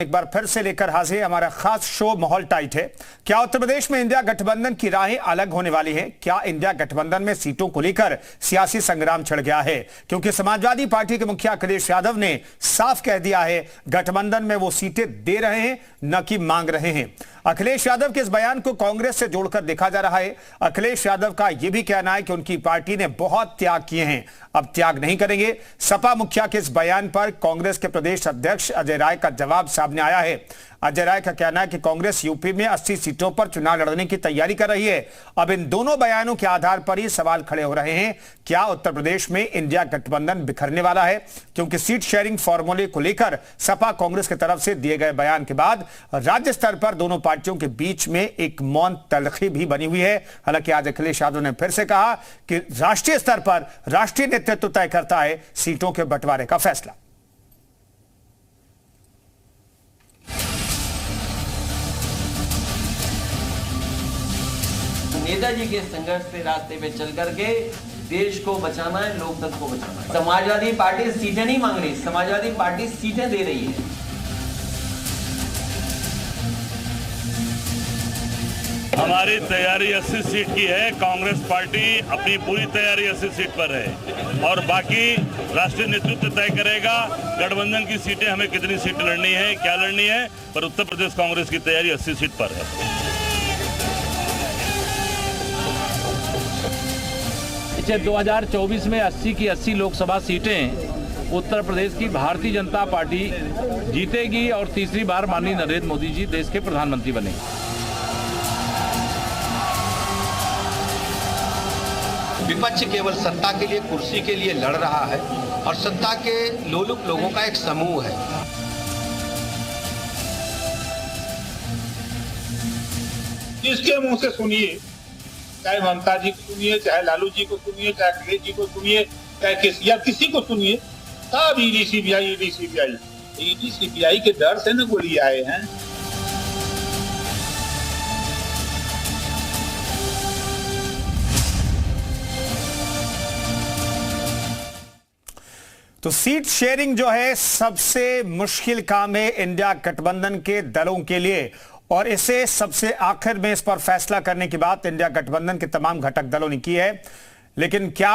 एक बार फिर से लेकर हाजिर हमारा खास शो माहौल टाइट है। क्या उत्तर प्रदेश में इंडिया गठबंधन की राहें अलग होने वाली हैं? क्या इंडिया गठबंधन में सीटों को लेकर सियासी संग्राम छिड़ गया है? क्योंकि समाजवादी पार्टी के मुखिया अखिलेश यादव ने साफ कह दिया है गठबंधन में वो सीटें दे रहे हैं न कि मांग रहे हैं। अखिलेश यादव के इस बयान को कांग्रेस से जोड़कर देखा जा रहा है। अखिलेश यादव का यह भी कहना है कि उनकी पार्टी ने बहुत त्याग किए हैं, अब त्याग नहीं करेंगे। सपा मुखिया के इस बयान पर कांग्रेस के प्रदेश अध्यक्ष अजय राय का जवाब सामने आया है। अजय राय का कहना है कि कांग्रेस यूपी में 80 सीटों पर चुनाव लड़ने की तैयारी कर रही है। अब इन दोनों बयानों के आधार पर ही सवाल खड़े हो रहे हैं, क्या उत्तर प्रदेश में इंडिया गठबंधन बिखरने वाला है? क्योंकि सीट शेयरिंग फॉर्मूले को लेकर सपा कांग्रेस की तरफ से दिए गए बयान के बाद राज्य स्तर पर दोनों पार्टियों के बीच में एक मौन तलखी भी बनी हुई है। हालांकि आज अखिलेश यादव ने फिर से कहा कि राष्ट्रीय स्तर पर राष्ट्रीय नेतृत्व तय करता है सीटों के बंटवारे का फैसला। नेताजी के संघर्ष से रास्ते पे चल करके देश को बचाना है, लोकतंत्र को बचाना है। समाजवादी पार्टी सीटें नहीं मांग रही, समाजवादी पार्टी सीटें दे रही है। हमारी तैयारी 80 सीट की है। कांग्रेस पार्टी अपनी पूरी तैयारी 80 सीट पर है और बाकी राष्ट्रीय नेतृत्व तय करेगा गठबंधन की सीटें, हमें कितनी सीट लड़नी है, क्या लड़नी है। पर उत्तर प्रदेश कांग्रेस की तैयारी 80 सीट पर है। 2024 में 80 की 80 लोकसभा सीटें उत्तर प्रदेश की भारतीय जनता पार्टी जीतेगी और तीसरी बार माननीय नरेंद्र मोदी जी देश के प्रधानमंत्री बनेंगे। विपक्ष केवल सत्ता के लिए, कुर्सी के लिए लड़ रहा है और सत्ता के लोलुप लोगों का एक समूह है। जिसके मुंह से सुनिए, चाहे ममता जी को सुनिए, चाहे लालू जी को सुनिए, चाहे अखिलेश जी को सुनिए, चाहे किसी को सुनिए, सब ईडी सीबीआई के डर से न गोली आए हैं। तो सीट शेयरिंग जो है सबसे मुश्किल काम है इंडिया गठबंधन के दलों के लिए, और इसे सबसे आखिर में इस पर फैसला करने की बात इंडिया गठबंधन के तमाम घटक दलों ने की है। लेकिन क्या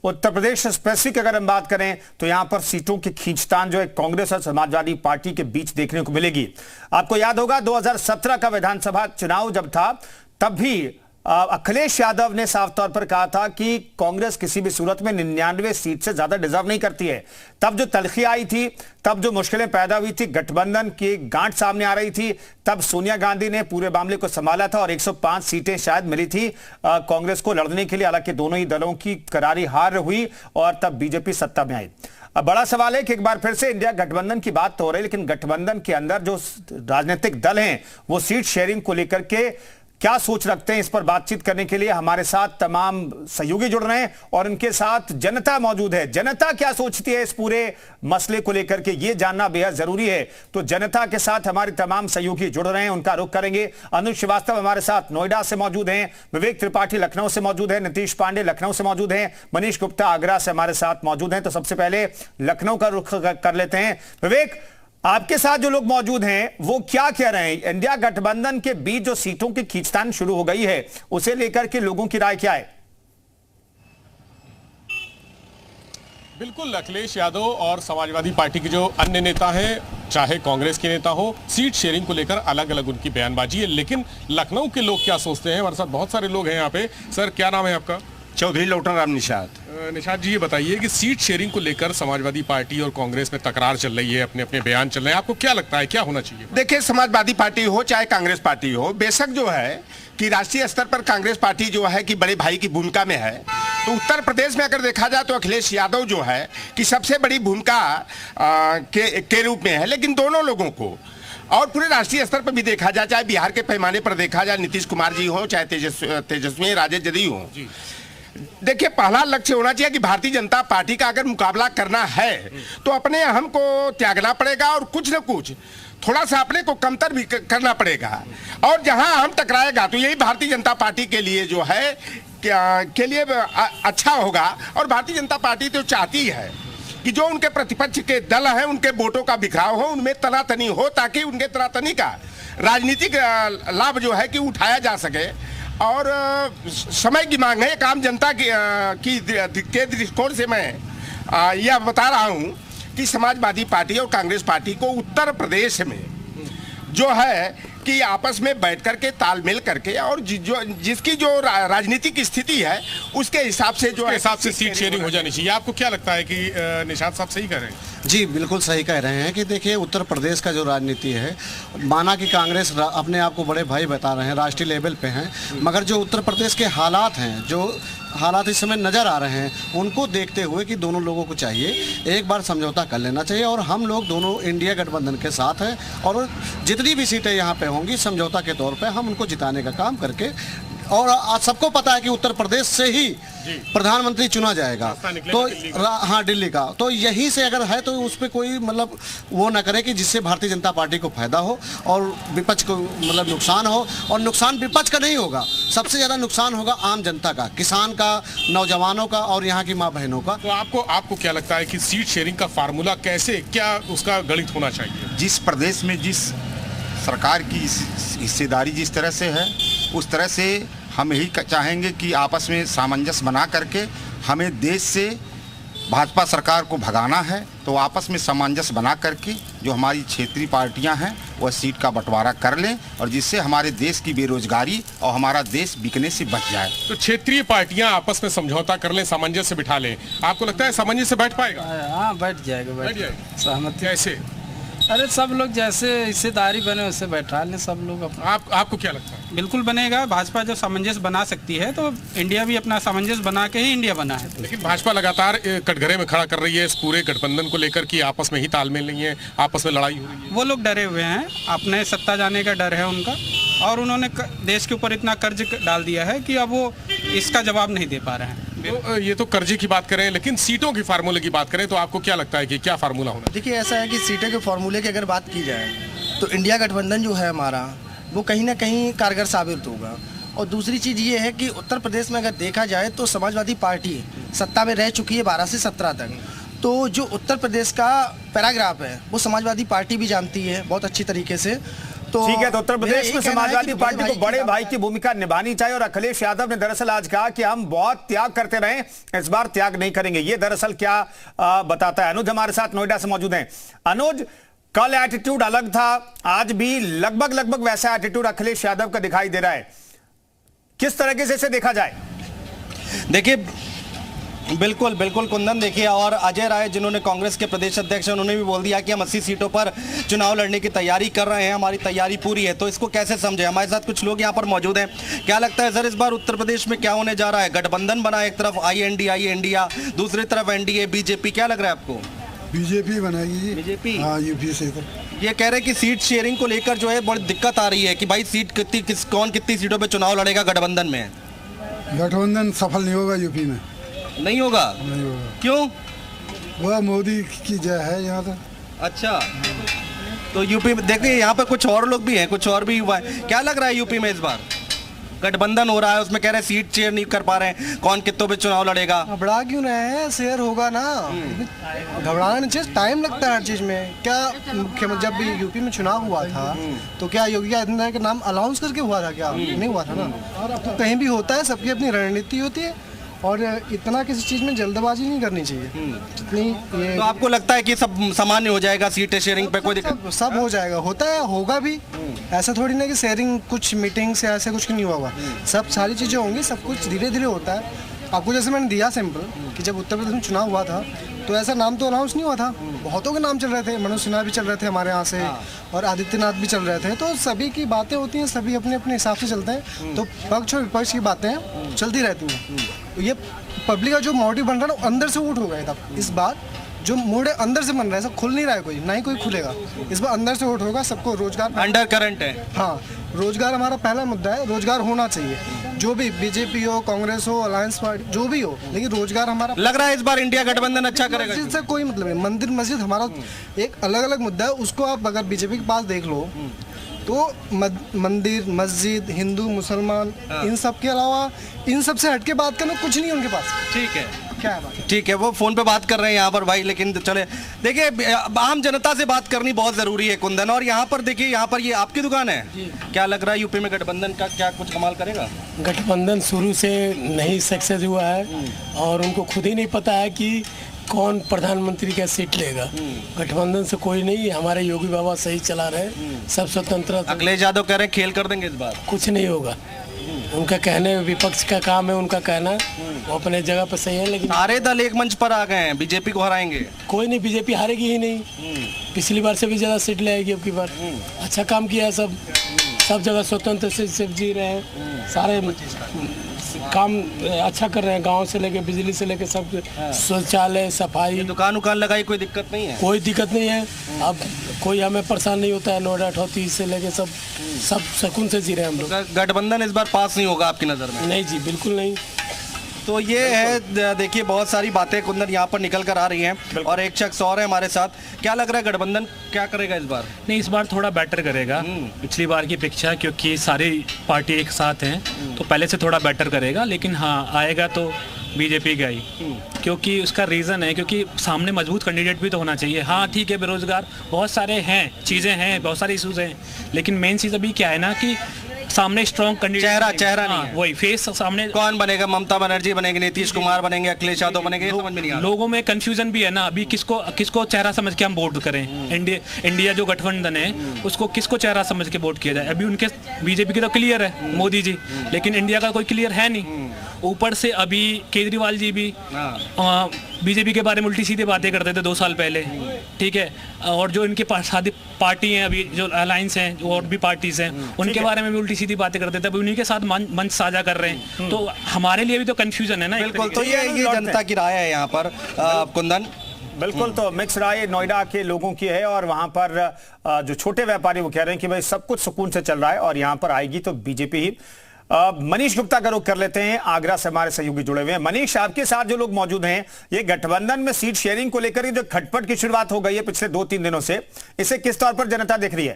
उत्तर प्रदेश स्पेसिफिक अगर हम बात करें तो यहां पर सीटों की खींचतान जो है कांग्रेस और समाजवादी पार्टी के बीच देखने को मिलेगी। आपको याद होगा 2017 का विधानसभा चुनाव जब था तब भी अखिलेश यादव ने साफ तौर पर कहा था कि कांग्रेस किसी भी सूरत में 99 सीट से ज्यादा डिजर्व नहीं करती है। तब जो तलखी आई थी, तब जो मुश्किलें पैदा हुई थी, गठबंधन की गांठ सामने आ रही थी, तब सोनिया गांधी ने पूरे मामले को संभाला था और 105 सीटें शायद मिली थी कांग्रेस को लड़ने के लिए। हालांकि दोनों ही दलों की करारी हार हुई और तब बीजेपी सत्ता में आई। अब बड़ा सवाल है कि एक बार फिर से इंडिया गठबंधन की बात तो हो रही है, लेकिन गठबंधन के अंदर जो राजनीतिक दल हैं वो सीट शेयरिंग को लेकर के क्या सोच रखते हैं, इस पर बातचीत करने के लिए हमारे साथ तमाम सहयोगी जुड़ रहे हैं और उनके साथ जनता मौजूद है। जनता क्या सोचती है इस पूरे मसले को लेकर के, ये जानना बेहद जरूरी है। तो जनता के साथ हमारे तमाम सहयोगी जुड़ रहे हैं, उनका रुख करेंगे। अनुज श्रीवास्तव हमारे साथ नोएडा से मौजूद हैं, विवेक त्रिपाठी लखनऊ से मौजूद हैं, नीतीश पांडे लखनऊ से मौजूद हैं, मनीष गुप्ता आगरा से हमारे साथ मौजूद हैं। तो सबसे पहले लखनऊ का रुख कर लेते हैं। विवेक, आपके साथ जो लोग मौजूद हैं वो क्या कह रहे हैं? इंडिया गठबंधन के बीच जो सीटों की खींचतान शुरू हो गई है उसे लेकर के लोगों की राय क्या है? बिल्कुल, अखिलेश यादव और समाजवादी पार्टी के जो अन्य नेता हैं, चाहे कांग्रेस के नेता हो, सीट शेयरिंग को लेकर अलग अलग उनकी बयानबाजी है। लेकिन लखनऊ के लोग क्या सोचते हैं? हमारे साथ बहुत सारे लोग हैं यहाँ पे। सर, क्या नाम है आपका? चौधरी लोटन राम निषाद। निषाद जी, ये बताइए कि सीट शेयरिंग को लेकर समाजवादी पार्टी और कांग्रेस में तकरार चल रही है, अपने अपने बयान चल रहे हैं, आपको क्या लगता है क्या होना चाहिए? देखिए, समाजवादी पार्टी हो चाहे कांग्रेस पार्टी हो, बेशक जो है कि राष्ट्रीय स्तर पर कांग्रेस पार्टी जो है कि बड़े भाई की भूमिका में है, तो उत्तर प्रदेश में अगर देखा जाए तो अखिलेश यादव जो है कि सबसे बड़ी भूमिका के रूप में है। लेकिन दोनों लोगों को और पूरे राष्ट्रीय स्तर पर भी देखा जाए, चाहे बिहार के पैमाने पर देखा जाए, नीतीश कुमार जी हो चाहे तेजस्वी राजे जदयू हो, देखिए पहला लक्ष्य होना चाहिए कि भारतीय जनता पार्टी का अगर मुकाबला करना है तो अपने अहम को त्यागना पड़ेगा और कुछ न कुछ थोड़ा सा अपने को कमतर भी करना पड़ेगा। और जहां अहम टकराएगा तो यही भारतीय जनता पार्टी के लिए जो है के लिए अच्छा होगा। और भारतीय जनता पार्टी तो चाहती है कि जो उनके प्रतिपक्ष के दल हैं उनके वोटों का बिखराव हो, उनमें तनातनी हो, ताकि उनके तनातनी का राजनीतिक लाभ जो है कि उठाया जा सके। और समय की मांग है, एक आम जनता के दृष्टिकोण से मैं यह बता रहा हूं कि समाजवादी पार्टी और कांग्रेस पार्टी को उत्तर प्रदेश में जो है कि आपस में बैठ करके तालमेल करके और जिसकी जो राजनीतिक स्थिति है उसके हिसाब से जो हिसाब से सीट शेयरिंग हो जानी चाहिए। आपको क्या लगता है कि निशांत साहब सही कह रहे हैं? जी बिल्कुल सही कह रहे हैं कि देखिए उत्तर प्रदेश का जो राजनीति है, माना कि कांग्रेस अपने आप को बड़े भाई बता रहे हैं, राष्ट्रीय लेवल पे हैं, मगर जो उत्तर प्रदेश के हालात हैं, जो हालात इस समय नज़र आ रहे हैं, उनको देखते हुए कि दोनों लोगों को चाहिए एक बार समझौता कर लेना चाहिए। और हम लोग दोनों इंडिया गठबंधन के साथ हैं और जितनी भी सीटें यहाँ पे होंगी समझौता के तौर पे हम उनको जिताने का काम करके, और आज सबको पता है कि उत्तर प्रदेश से ही प्रधानमंत्री चुना जाएगा, तो हाँ दिल्ली का, तो यहीं से अगर है तो उस पर कोई मतलब वो ना करे कि जिससे भारतीय जनता पार्टी को फायदा हो और विपक्ष को मतलब नुकसान हो। और नुकसान विपक्ष का नहीं होगा, सबसे ज़्यादा नुकसान होगा आम जनता का, किसान का, नौजवानों का और यहाँ की माँ बहनों का। तो आपको क्या लगता है कि सीट शेयरिंग का फार्मूला कैसे, क्या उसका गणित होना चाहिए? जिस प्रदेश में जिस सरकार की हिस्सेदारी जिस तरह से है, उस तरह से हम यही चाहेंगे कि आपस में सामंजस्य बना करके हमें देश से भाजपा सरकार को भगाना है, तो आपस में सामंजस्य बना करके जो हमारी क्षेत्रीय पार्टियां हैं वह सीट का बंटवारा कर लें, और जिससे हमारे देश की बेरोजगारी और हमारा देश बिकने से बच जाए। तो क्षेत्रीय पार्टियां आपस में समझौता कर लें, सामंजस्य बिठा लें, आपको लगता है सामंजस्य बैठ पाएगा? हाँ बैठ जाएगा, सहमत। कैसे? अरे सब लोग जैसे हिस्सेदारी बने उससे बैठा लें सब लोग। आपको क्या लगता है? बिल्कुल बनेगा। भाजपा जो सामंजस्य बना सकती है तो इंडिया भी अपना सामंजस्य बना के ही इंडिया बना है। लेकिन भाजपा लगातार कटघरे में खड़ा कर रही है इस पूरे गठबंधन को लेकर कि आपस में ही तालमेल नहीं है, आपस में लड़ाई हो रही है। वो लोग डरे हुए हैं, अपने सत्ता जाने का डर है उनका, और उन्होंने देश के ऊपर इतना कर्ज डाल दिया है कि अब वो इसका जवाब नहीं दे पा रहे हैं। तो ये तो कर्जे की बात करें, लेकिन सीटों की फार्मूले की बात करें तो आपको क्या लगता है कि क्या फार्मूला होना? देखिए ऐसा है कि सीटों के फार्मूले की अगर बात की जाए तो इंडिया गठबंधन जो है हमारा वो कहीं ना कहीं कारगर साबित होगा। और दूसरी चीज़ ये है कि उत्तर प्रदेश में अगर देखा जाए तो समाजवादी पार्टी सत्ता में रह चुकी है 12 से 17 तक, तो जो उत्तर प्रदेश का पैराग्राफ है वो समाजवादी पार्टी भी जानती है बहुत अच्छी तरीके से। तो ठीक है, तो उत्तर प्रदेश में समाजवादी पार्टी को बड़े भाई की भूमिका निभानी चाहिए। और अखिलेश यादव ने दरअसल आज कहा कि हम बहुत त्याग करते रहे, इस बार त्याग नहीं करेंगे। ये दरअसल क्या बताता है? अनुज हमारे साथ नोएडा से मौजूद हैं। अनुज, कल एटीट्यूड अलग था, आज भी लगभग वैसा एटीट्यूड अखिलेश यादव का दिखाई दे रहा है, किस तरीके से इसे देखा जाए? देखिए बिल्कुल कुंदन, देखिए और अजय राय जिन्होंने कांग्रेस के प्रदेश अध्यक्ष हैं उन्होंने भी बोल दिया कि हम 80 सीटों पर चुनाव लड़ने की तैयारी कर रहे हैं, हमारी तैयारी पूरी है। तो इसको कैसे समझे? हमारे साथ कुछ लोग यहाँ पर मौजूद हैं। क्या लगता है सर इस बार उत्तर प्रदेश में क्या होने जा रहा है? गठबंधन बना, एक तरफ INDI इंडिया, दूसरी तरफ NDA BJP, क्या लग रहा है आपको? बीजेपी बनाएगी। बीजेपी? हाँ, यूपी से। तो ये कह रहे हैं कि सीट शेयरिंग को लेकर जो है बड़ी दिक्कत आ रही है कि भाई सीट कौन कितनी सीटों पर चुनाव लड़ेगा गठबंधन में? गठबंधन सफल नहीं होगा यूपी में। नहीं होगा? क्यों? वह मोदी की जय है यहाँ तो। अच्छा, तो यूपी में देखिए यहाँ पर कुछ और लोग भी हैं, कुछ और भी युवा है। क्या लग रहा है यूपी में इस बार गठबंधन हो रहा है, उसमें कह रहे हैं सीट शेयर नहीं कर पा रहे हैं, कौन कितनों पे चुनाव लड़ेगा? घबरा क्यों रहे हैं? शेयर होगा ना, घबराना नहीं चाहिए, टाइम लगता है हर चीज में। क्या मुख्यमंत्री जब भी यूपी में चुनाव हुआ था तो क्या योगी आदित्यनाथ के नाम अनाउंस करके हुआ था? क्या नहीं हुआ था ना? तो कहीं भी होता है, सबकी अपनी रणनीति होती है और इतना किसी चीज में जल्दबाजी नहीं करनी चाहिए जितनी ये। तो आपको लगता है कि सब सामान्य हो जाएगा, सीटें शेयरिंग पे कोई दिक्कत? सब हो जाएगा, होता है, होगा भी। ऐसा थोड़ी ना कि शेयरिंग कुछ मीटिंग से ऐसे कुछ नहीं होगा, सब सारी चीजें होंगी, सब कुछ धीरे धीरे होता है। आपको जैसे मैंने दिया सैंपल कि जब उत्तर प्रदेश में चुनाव हुआ था तो ऐसा नाम तो अनाउंस नहीं हुआ था, बहुतों के नाम चल रहे थे, मनोज सिन्हा भी चल रहे थे हमारे यहाँ से और आदित्यनाथ भी चल रहे थे। तो सभी की बातें होती हैं, सभी अपने अपने हिसाब से चलते हैं, तो पक्ष और विपक्ष की बातें चलती रहती हैं। ये पब्लिक का जो मोटिव बन रहा है ना अंदर से उठ हो गया था इस बार, जो मूड है अंदर से बन रहा है, सब खुल नहीं रहा है, कोई ना ही कोई खुलेगा इस बार, अंदर से वोट होगा। सबको रोजगार, अंडर करंट है। हाँ, रोजगार हमारा पहला मुद्दा है, रोजगार होना चाहिए, जो भी बीजेपी हो, कांग्रेस हो, अलायंस पार्टी जो भी हो, लेकिन रोजगार हमारा लग रहा है इस बार इंडिया गठबंधन अच्छा करेगा। मस्जिद से कोई मतलब नहीं, मंदिर मस्जिद हमारा एक अलग अलग मुद्दा है, उसको आप अगर बीजेपी के पास देख लो तो मंदिर मस्जिद हिंदू मुसलमान इन सब के अलावा इन सब से हटके बात करना कुछ नहीं उनके पास। ठीक है, क्या है बात? ठीक है, वो फोन पे बात कर रहे हैं यहाँ पर भाई, लेकिन चले देखिए आम जनता से बात करनी बहुत जरूरी है कुंदन। और यहाँ पर देखिए, यहाँ पर ये आपकी दुकान है, क्या लग रहा है यूपी में गठबंधन का क्या कुछ कमाल करेगा? गठबंधन शुरू से नहीं सक्सेस हुआ है और उनको खुद ही नहीं पता है कि कौन प्रधानमंत्री का सीट लेगा। गठबंधन से कोई नहीं, हमारे योगी बाबा सही चला रहे, सब स्वतंत्र। अखिलेश यादव कह रहे हैं खेल कर देंगे इस बार। कुछ नहीं होगा, उनका कहने, विपक्ष का काम है उनका कहना, वो अपने जगह पर सही है। लेकिन सारे दल एक मंच पर आ गए हैं, बीजेपी को हराएंगे। कोई नहीं, बीजेपी हारेगी ही नहीं, पिछली बार से भी ज्यादा सीट ले आएगी अब की बार। अच्छा काम किया है, सब जगह स्वतंत्र से जी रहे हैं, सारे काम अच्छा कर रहे हैं, गांव से लेके बिजली से लेके सब, शौचालय, सफाई, दुकान उकान लगाई, कोई दिक्कत नहीं है? कोई दिक्कत नहीं है। अब कोई हमें परेशान नहीं होता है, नोएडा ठौती से लेके सब सुकून से जी रहे हैं हम लोग। गठबंधन इस बार पास नहीं होगा आपकी नज़र में? नहीं जी, बिल्कुल नहीं। तो ये है, देखिए बहुत सारी बातें कुंदन यहाँ पर निकल कर आ रही हैं और एक शख्स और है हमारे साथ। क्या लग रहा है गठबंधन क्या करेगा इस बार? नहीं, इस बार थोड़ा बेटर करेगा पिछली बार की अपेक्षा, क्योंकि सारी पार्टी एक साथ हैं तो पहले से थोड़ा बेटर करेगा। लेकिन हाँ, आएगा तो बीजेपी का ही, क्योंकि उसका रीज़न है क्योंकि सामने मजबूत कैंडिडेट भी तो होना चाहिए। हाँ ठीक है, बेरोजगार बहुत सारे हैं, चीज़ें हैं, बहुत सारे इशूज़ हैं, लेकिन मेन चीज़ अभी क्या है ना कि सामने स्ट्रॉन्ग कैंडिडेट, चेहरा नहीं है, वही फेस सामने। कौन बनेगा? ममता बनर्जी बनेंगे, नीतीश कुमार बनेंगे, अखिलेश यादव बनेंगे? समझ में नहीं आ रहा। लोगों में कंफ्यूजन भी है ना, अभी किसको चेहरा समझ के हम वोट करें। इंडिया जो गठबंधन है उसको किसको चेहरा समझ के वोट किया जाए। अभी उनके बीजेपी की तो क्लियर है मोदी जी, लेकिन इंडिया का कोई क्लियर है नहीं। ऊपर से अभी केजरीवाल जी भी बीजेपी के बारे में उल्टी सीधी बातें करते थे 2 साल पहले, ठीक है। और जो इनके साथी पार्टी हैं अभी, जो अलायंस हैं, जो और भी पार्टीज हैं, उनके बारे में भी उल्टी सीधी बातें करते थे, अभी उन्हीं के साथ मंच साझा कर रहे हैं। तो हमारे लिए भी तो कंफ्यूजन है ना। बिल्कुल, तो ये जनता की राय है यहाँ पर कुंदन। बिल्कुल, तो मिक्स राय नोएडा के लोगों की है और वहां पर जो छोटे व्यापारी वो कह रहे हैं कि भाई सब कुछ सुकून से चल रहा है और यहां पर आएगी तो बीजेपी ही। मनीष गुप्ता का रुख कर लेते हैं, आगरा से हमारे सहयोगी जुड़े हुए हैं। मनीष, आपके साथ जो लोग मौजूद हैं, ये गठबंधन में सीट शेयरिंग को लेकर जो खटपट की शुरुआत हो गई है पिछले 2-3 दिनों से, इसे किस तौर पर जनता देख रही है?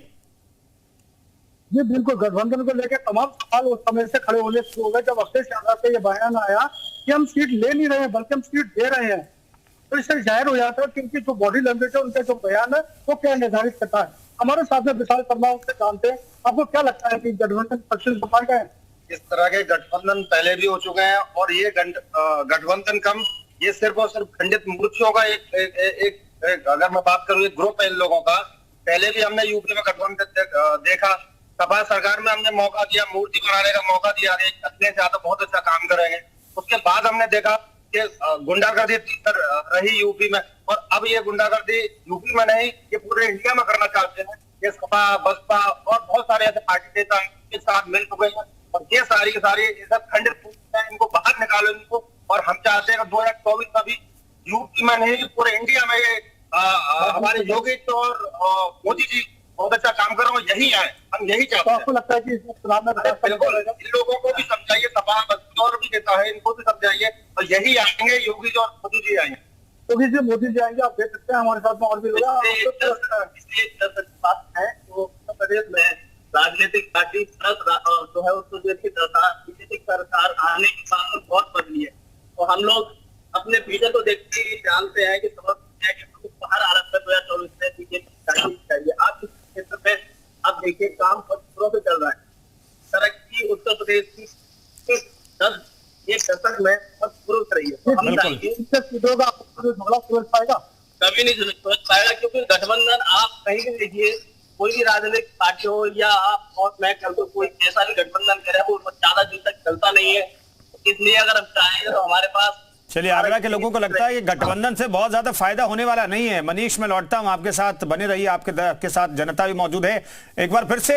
जी बिल्कुल, गठबंधन को लेकर तमाम सवाल उस समय से खड़े होने शुरू हो गए जब अखिलेश यादव से ये बयान आया कि हम सीट ले नहीं रहे हैं बल्कि हम सीट दे रहे हैं। तो इससे जाहिर हो जाता है कि उनकी जो बॉडी लैंग्वेज है, उनका जो बयान है, वो क्या निर्धारित करता है। हमारे साथ में विशाल शर्मा उनसे जानते हैं, आपको क्या लगता है कि गठबंधन सक्सेस हो पाएगा? इस तरह के गठबंधन पहले भी हो चुके हैं और ये गठबंधन कम, ये सिर्फ और सिर्फ खंडित मूर्तियों का एक अगर मैं बात करूं, एक ग्रुप है इन लोगों का। पहले भी हमने यूपी में गठबंधन देखा, सपा सरकार में हमने मौका दिया, मूर्ति बनाने का मौका दिया, अखिलेश यादव बहुत अच्छा काम करेंगे। उसके बाद हमने देखा कि गुंडागर्दी रही यूपी में, और अब ये गुंडागर्दी यूपी में नहीं, ये पूरे इंडिया में करना चाहते हैं। ये सपा, बसपा और बहुत सारे ऐसे पार्टी नेता के साथ मिल चुके हैं और ये सारी की सारी खंडित है, इनको बाहर निकालो इनको। और हम चाहते हैं 2024 में भी यूपी में नहीं, पूरे इंडिया में ये हमारे योगी और मोदी जी बहुत अच्छा काम कर रहे हैं, यही आए, हम यही चाहते हैं। आपको लगता है कि इस चुनाव में बिल्कुल इन लोगों को भी समझाइए, सपा और भी नेता है, इनको भी समझाइए, और यही आएंगे, योगी जी और मोदी जी आएंगे। योगी जी, मोदी जी आएंगे, आप देख सकते हैं हमारे साथ में और भी लोग। इसलिए बात है तो उत्तर प्रदेश में राजनीतिक पार्टी जो है उसको बीजेपी सरकार आने की बात बहुत बदली है। तो हम लोग अपने पीछे तो देखते ही जानते हैं कि समझते हैं कि बाहर आ रहा है 2024 में बीजेपी चाहिए। आप इस क्षेत्र में अब देखिए काम जोरों से चल रहा है, तरक्की उत्तर प्रदेश की 10 दशक में बहुत शुरू रही है। हम पाएगा कभी नहीं समझ पाएगा, क्योंकि गठबंधन आप कहीं भी देखिए, कोई भी राजनीतिक पार्टी हो या आप और मैं कर दो, कोई ऐसा भी गठबंधन करे वो ज्यादा दिन तक चलता नहीं है। इसलिए अगर हम चाहेंगे तो हमारे पास। चलिए, आगरा के लोगों को लगता है कि गठबंधन से बहुत ज्यादा फायदा होने वाला नहीं है। मनीष, मैं लौटता हूं आपके साथ, बने रहिए, आपके साथ जनता भी मौजूद है। एक बार फिर से